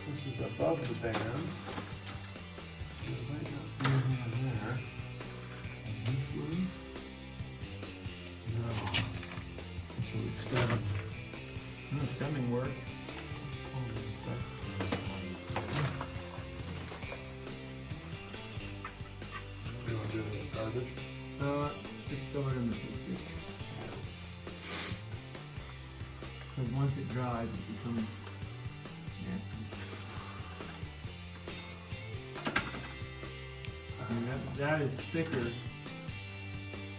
This is above the band. There might not be anything in there. And this one? No. So we stem. No stemming work. You want to do this garbage? Just throw it in the ditch. Because once it dries, it becomes nasty. I mean, that is thicker.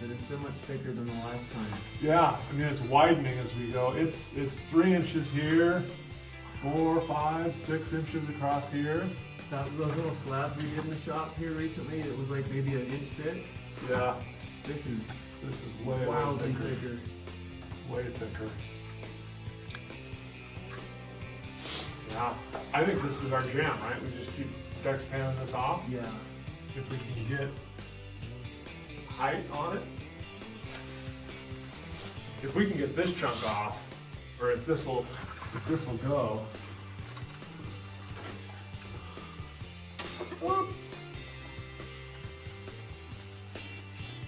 That is so much thicker than the last time. Yeah, I mean it's widening as we go. It's 3 inches here, 4, 5, 6 inches across here. Those little slabs we did in the shop here recently, it was like maybe an inch thick. Yeah, This is way wildly thicker. thicker. Way thicker. Yeah, I think this is our jam, right? We just keep dex panning this off. Yeah. If we can get height on it. If we can get this chunk off, or if this will go. Whoop.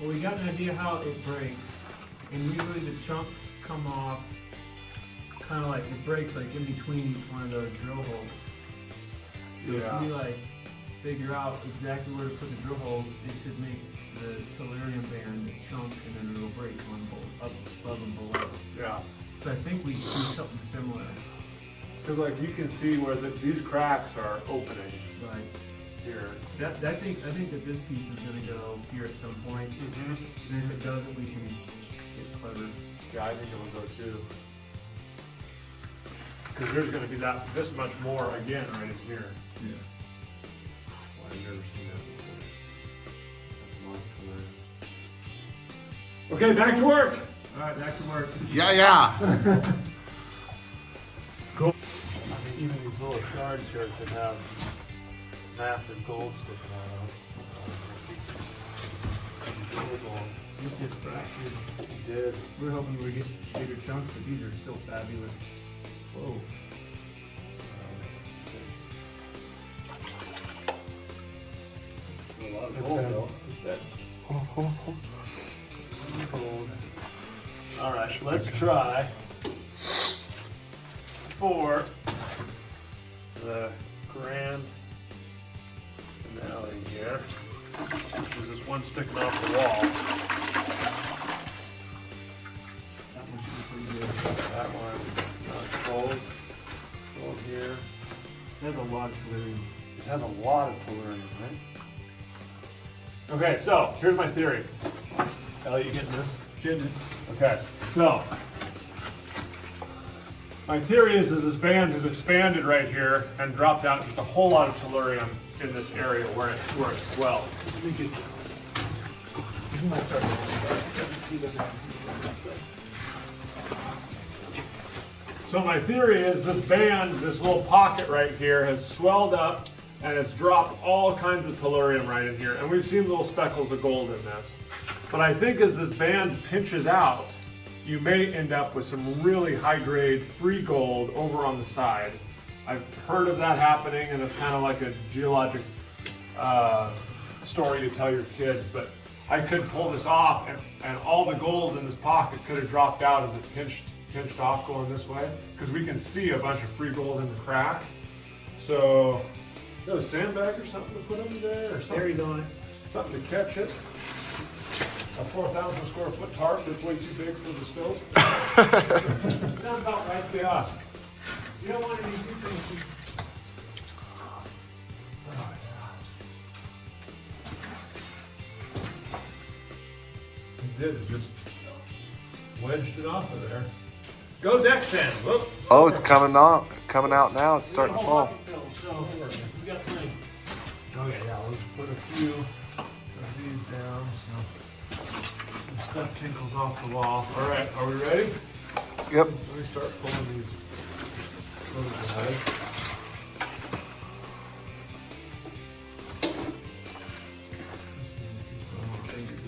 Well, we got an idea how it breaks, and usually the chunks come off kind of like it breaks like in between each one of those drill holes. So if we like figure out exactly where to put the drill holes, it should make the tellurium band chunk, and then it'll break one bolt up above and below. Yeah. So I think we do something similar. Because like you can see where these cracks are opening Right. here. I think that this piece is going to go here at some point. Mm-hmm. And if it doesn't, we can get clever. Yeah, I think it will go too. Because there's going to be this much more again right in here. Yeah. Well, I've never seen that before. Okay, back to work. All right, back to work. Yeah. Cool. I mean, even these little shards here could have massive gold sticking out of them. This gets fractured. It did. We're hoping we get bigger chunks, but these are still fabulous. Whoa. A lot of gold though. It's that gold. All right, let's try for the grand finale here. There's this one sticking off the wall. That one should be pretty good. That one, gold. Gold here. That's a lot of tellurium. It has a lot of tellurium, right? Okay, so here's my theory. Elliot, you getting this? Getting it. Okay, so my theory is this band has expanded right here and dropped out just a whole lot of tellurium in this area where it swelled. Let me get you might start to see the that side. So my theory is this band, this little pocket right here, has swelled up and it's dropped all kinds of tellurium right in here. And we've seen little speckles of gold in this. But I think as this band pinches out, you may end up with some really high-grade free gold over on the side. I've heard of that happening, and it's kind of like a geologic story to tell your kids, but I could pull this off, and all the gold in this pocket could have dropped out as it pinched off going this way, because we can see a bunch of free gold in the crack. So, you have a sandbag or something to put under there, or something? Berries on it. Something to catch it. A 4,000 square foot tarp that's way too big for the stove. Sounds about right. Yeah. You don't want any big things. Oh, yeah. It did. It just wedged it off of there. Go deck pen. Whoop. Oh, it's coming out now. It's starting to fall. We got plenty. Okay, yeah, let's put a few of these down so some stuff tinkles off the wall. All right, are we ready? Yep. Let me start pulling these little guys.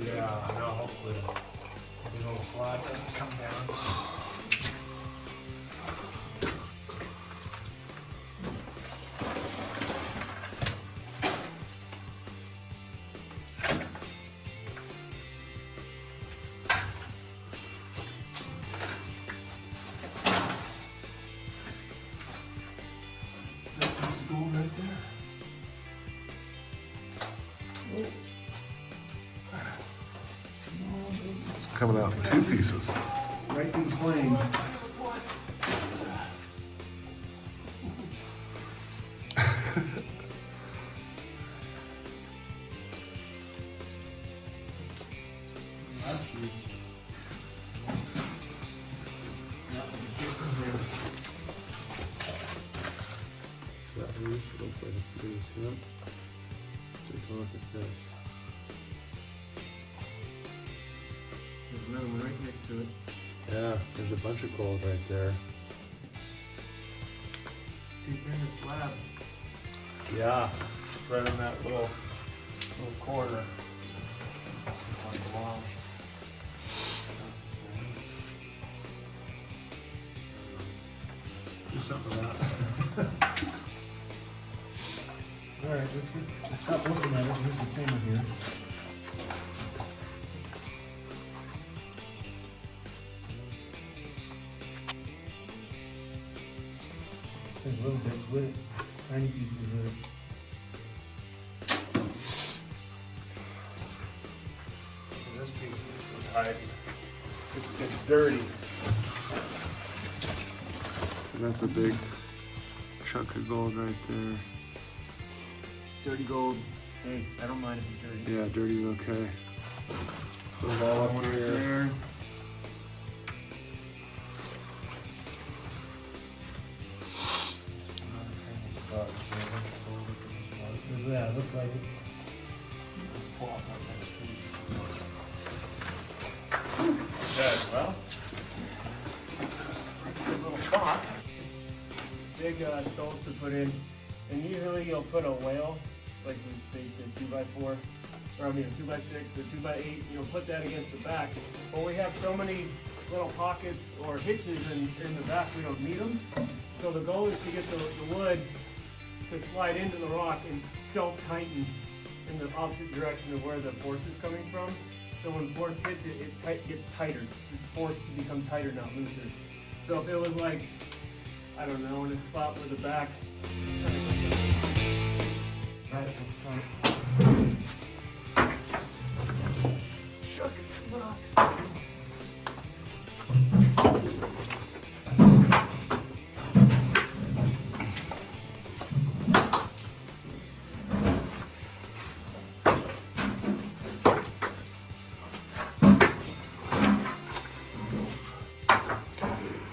Yeah, now hopefully the little slide doesn't come down. gold right there. It's coming out in 2 pieces. Right in plane. That loose, it looks like it's loose, yep. Take a look at this. There's another one right next to it. Yeah, there's a bunch of gold right there. Too thin a slab. Yeah, right in that little corner. Do something with that. Alright, let's stop looking at it. Here's the camera here. There's little bits with it. Tiny pieces with it. This piece is so tight. It's dirty. And that's a big chunk of gold right there. Dirty gold. Hey, I don't mind if it's dirty. Yeah, dirty's okay. Put it all up here. There. Yeah, it looks like it. Let's pull off that next piece. Okay, well, good little spot. Big stones to put in, and usually you'll put a whale, like basically a 2x4, or I mean a 2x6 or 2x8. You'll put that against the back. But we have so many little pockets or hitches in the back, we don't need them. So the goal is to get the wood to slide into the rock and self-tighten in the opposite direction of where the force is coming from. So when force hits it, it gets tighter. It's forced to become tighter, not looser. So if it was like, I don't know, in a spot where the back kind of comes up. Right, let's start. Shucking some rocks.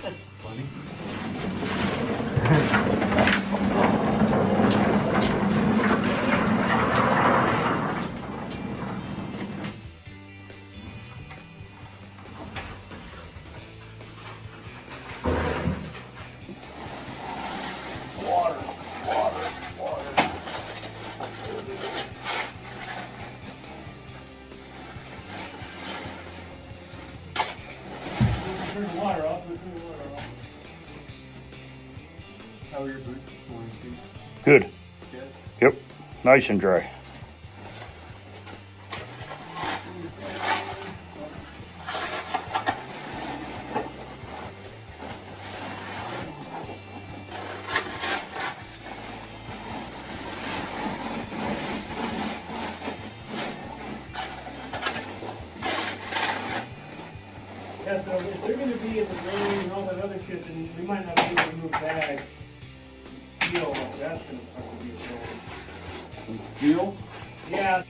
That's funny. Turn the water off. How are your boots this morning, Pete? Good. Good. Yep. Nice and dry. Yeah, so if they're going to be in the rain and all that other shit, then we might not be able to move bags. Steel, that's going to fucking be a problem. Some steel. Yeah.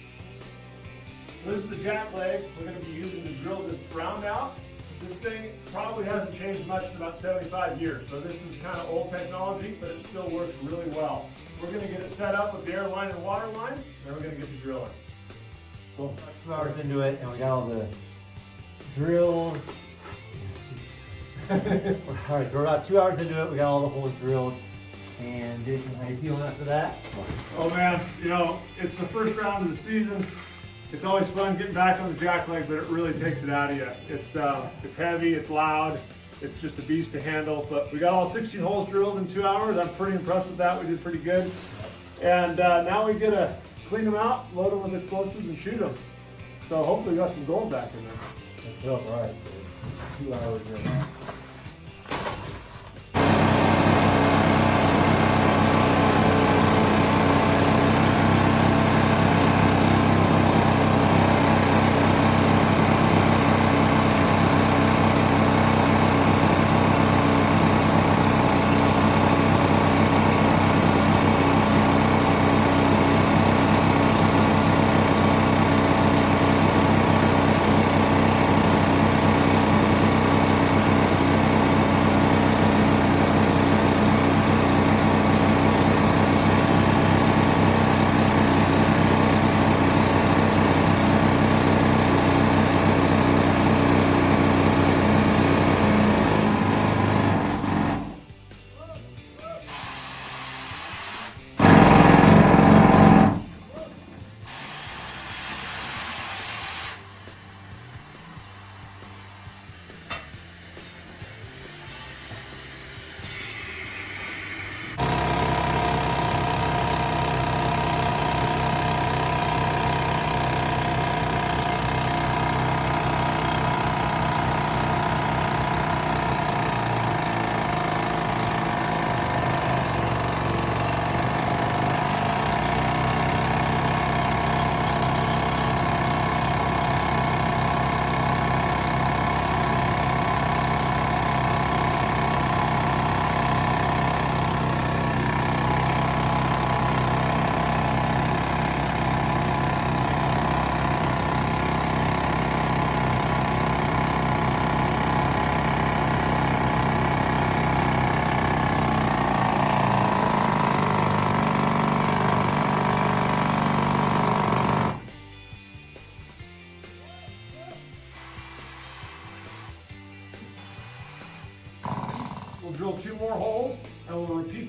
So this is the jack leg we're going to be using to drill this round out. This thing probably hasn't changed much in about 75 years. So this is kind of old technology, but it still works really well. We're going to get it set up with the air line and water line, then we're going to get to drilling. Well, 2 hours into it, and we got all the drills. All right, so we're about 2 hours into it. We got all the holes drilled. And Jason, how you feeling after that? Oh man, you know, it's the first round of the season. It's always fun getting back on the jack leg, but it really takes it out of you. It's heavy, it's loud, it's just a beast to handle. But we got all 16 holes drilled in 2 hours. I'm pretty impressed with that. We did pretty good. And now we get to clean them out, load them with explosives, and shoot them. So hopefully we got some gold back in there. Let's go. All right, so 2 hours right now.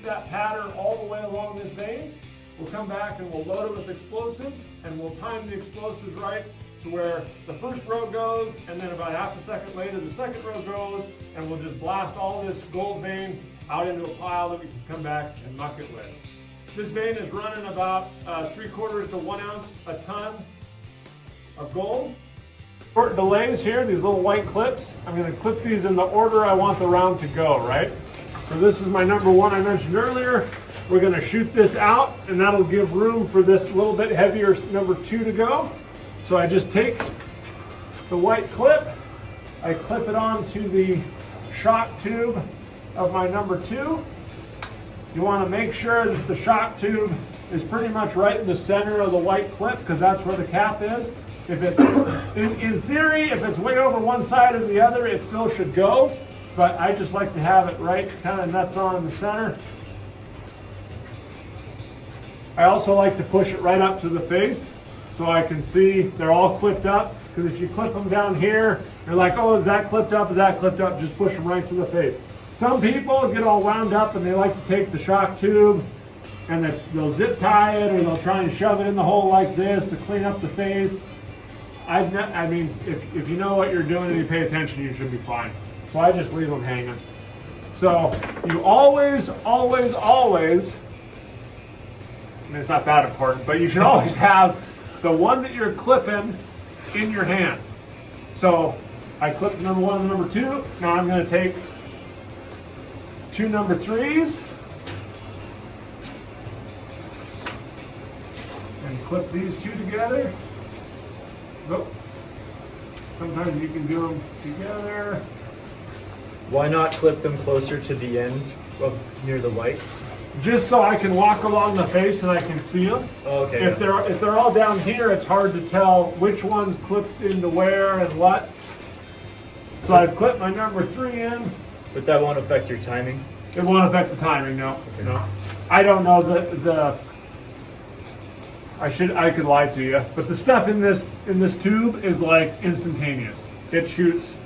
that pattern all the way along this vein. We'll come back and we'll load it with explosives, and we'll time the explosives right to where the first row goes, and then about half a second later the second row goes, and we'll just blast all this gold vein out into a pile that we can come back and muck it with. This vein is running about 3/4 to 1 ounce a ton of gold. Short delays here, these little white clips. I'm going to clip these in the order I want the round to go, right? So this is my number 1 I mentioned earlier. We're going to shoot this out, and that'll give room for this little bit heavier number 2 to go. So I just take the white clip, I clip it onto the shock tube of my number 2. You want to make sure that the shock tube is pretty much right in the center of the white clip, because that's where the cap is. If it's, in theory, if it's way over one side or the other, it still should go, but I just like to have it right kind of nuts on in the center. I also like to push it right up to the face so I can see they're all clipped up, because if you clip them down here, you're like, oh, is that clipped up, is that clipped up? Just push them right to the face. Some people get all wound up and they like to take the shock tube and they'll zip tie it, or they'll try and shove it in the hole like this to clean up the face. I mean, if you know what you're doing and you pay attention, you should be fine. So I just leave them hanging. So you always, always, always, I mean, it's not that important, but you should always have the one that you're clipping in your hand. So I clipped number 1 and number 2. Now I'm going to take 2 number 3s and clip these 2 together. Oh. Sometimes you can do them together. Why not clip them closer to the end of near the white? Just so I can walk along the face and I can see them. Oh, okay. If they're all down here, it's hard to tell which one's clipped into where and what. So I've clipped my number 3 in. But that won't affect your timing? It won't affect the timing, no. Okay. No. I don't know I could lie to you, but the stuff in this tube is like instantaneous. It shoots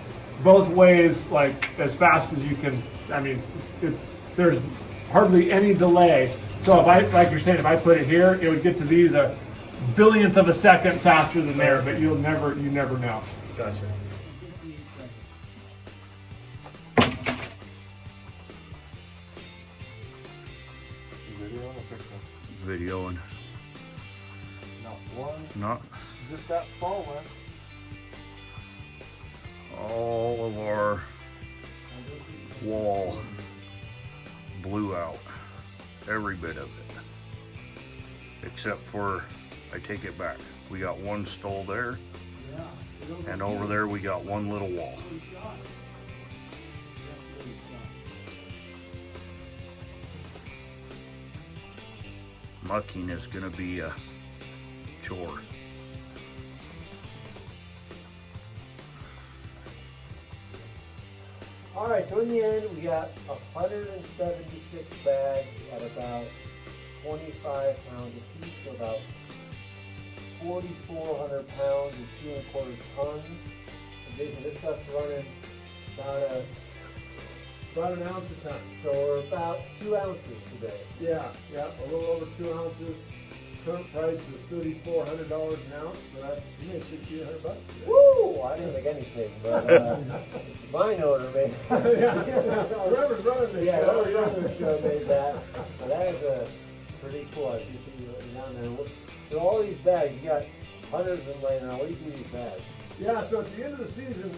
both ways like as fast as you can. I mean, there's hardly any delay. So if like you're saying, if I put it here, it would get to these a billionth of a second faster than there, but you never know. Gotcha. Videoing. Not one, Not just that small one. all of our wall blew out. Every bit of it. Except for, I take it back. We got one stole there. And over there we got one little wall. Mucking is gonna be a chore. All right, so in the end, we got 176 bags at about 25 pounds a piece, so about 4,400 pounds and 2¼ tons. And basically, this stuff's running about an ounce a ton, so we're about 2 ounces today. Yeah, a little over 2 ounces. Current price is $3,400 an ounce, so that's, you made $6,800. Woo! I didn't make anything, but mine order made. Whoever's running this Yeah, show, whoever's running the show made that. So that is pretty cool. I appreciate you looking down there. So all these bags, you got hundreds of them laying around. What do you do with these bags? Yeah, so at the end of the season,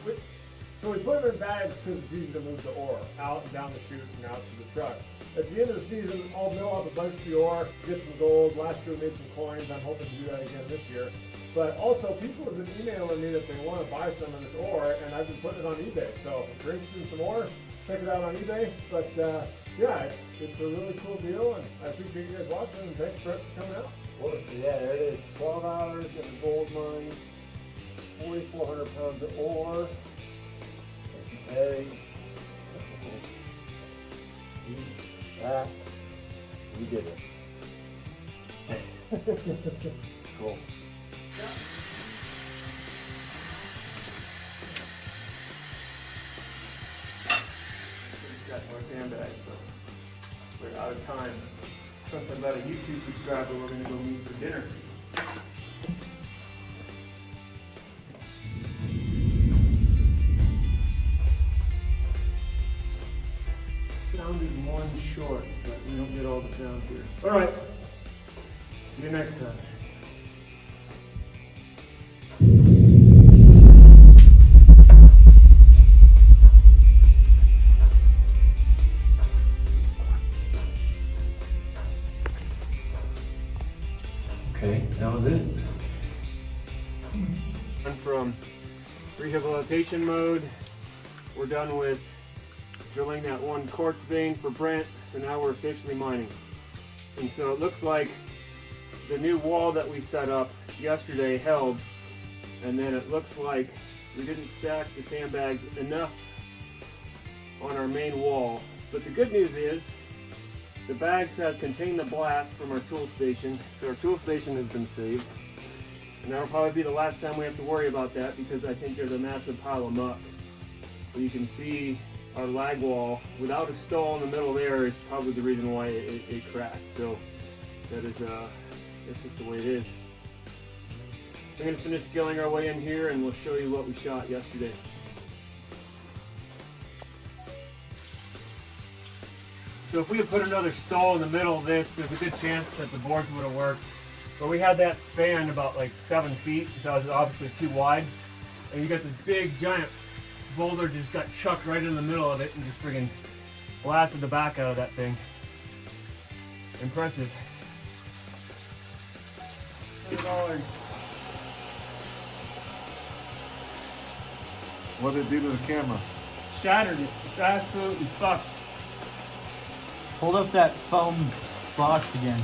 we put them in bags because it's easy to move the ore out and down the chute and out to the truck. At the end of the season, I'll mill up a bunch of the ore, get some gold. Last year we made some coins. I'm hoping to do that again this year. But also, people have been emailing me that they want to buy some of this ore, and I've been putting it on eBay. So if you're interested in some ore, check it out on eBay. But yeah, it's a really cool deal, and I appreciate you guys watching, and thanks for coming out. Well, so yeah, there it is. 12 hours in the gold mine, 4,400 pounds of ore. Hey, that, we did it. Cool. Got more sandbags, but We're out of time. Something about a YouTube subscriber we're gonna go meet for dinner. Sounded one short, but we don't get all the sound here. All right. See you next time. Okay, that was it. And from rehabilitation mode, we're done with drilling that one quartz vein for Brent, so now we're officially mining. And so it looks like the new wall that we set up yesterday held, and then it looks like we didn't stack the sandbags enough on our main wall. But the good news is the bags has contained the blast from our tool station, so our tool station has been saved. And that'll probably be the last time we have to worry about that, because I think there's a massive pile of muck. But you can see our lag wall without a stall in the middle there is probably the reason why it cracked. So that is that's just the way it is. We're gonna finish skilling our way in here, and we'll show you what we shot yesterday. So if we had put another stall in the middle of this, there's a good chance that the boards would have worked. But we had that span about like 7 feet, so it was obviously too wide. And you got this big giant boulder just got chucked right in the middle of it and just friggin' blasted the back out of that thing. Impressive. $100. What did it do to the camera? Shattered it. It's absolutely fucked. Hold up that foam box again.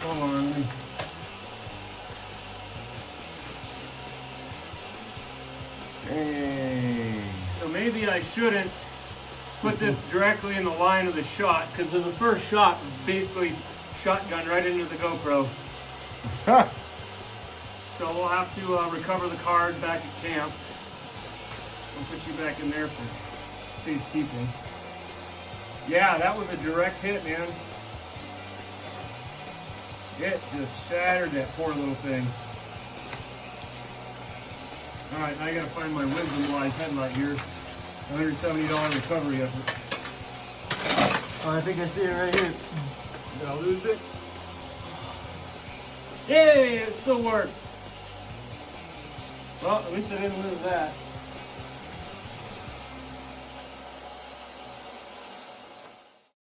Hold on, let me. Hey. So maybe I shouldn't put this directly in the line of the shot, because in the first shot, basically shotgun right into the GoPro. So we'll have to recover the card back at camp. We'll put you back in there for safekeeping. Yeah, that was a direct hit, man. It just shattered that poor little thing. Alright, now I gotta find my Wisdom Wise headlight here. $170 recovery effort. Oh, I think I see it right here. Did I lose it? Yay, it still worked. Well, at least I didn't lose that.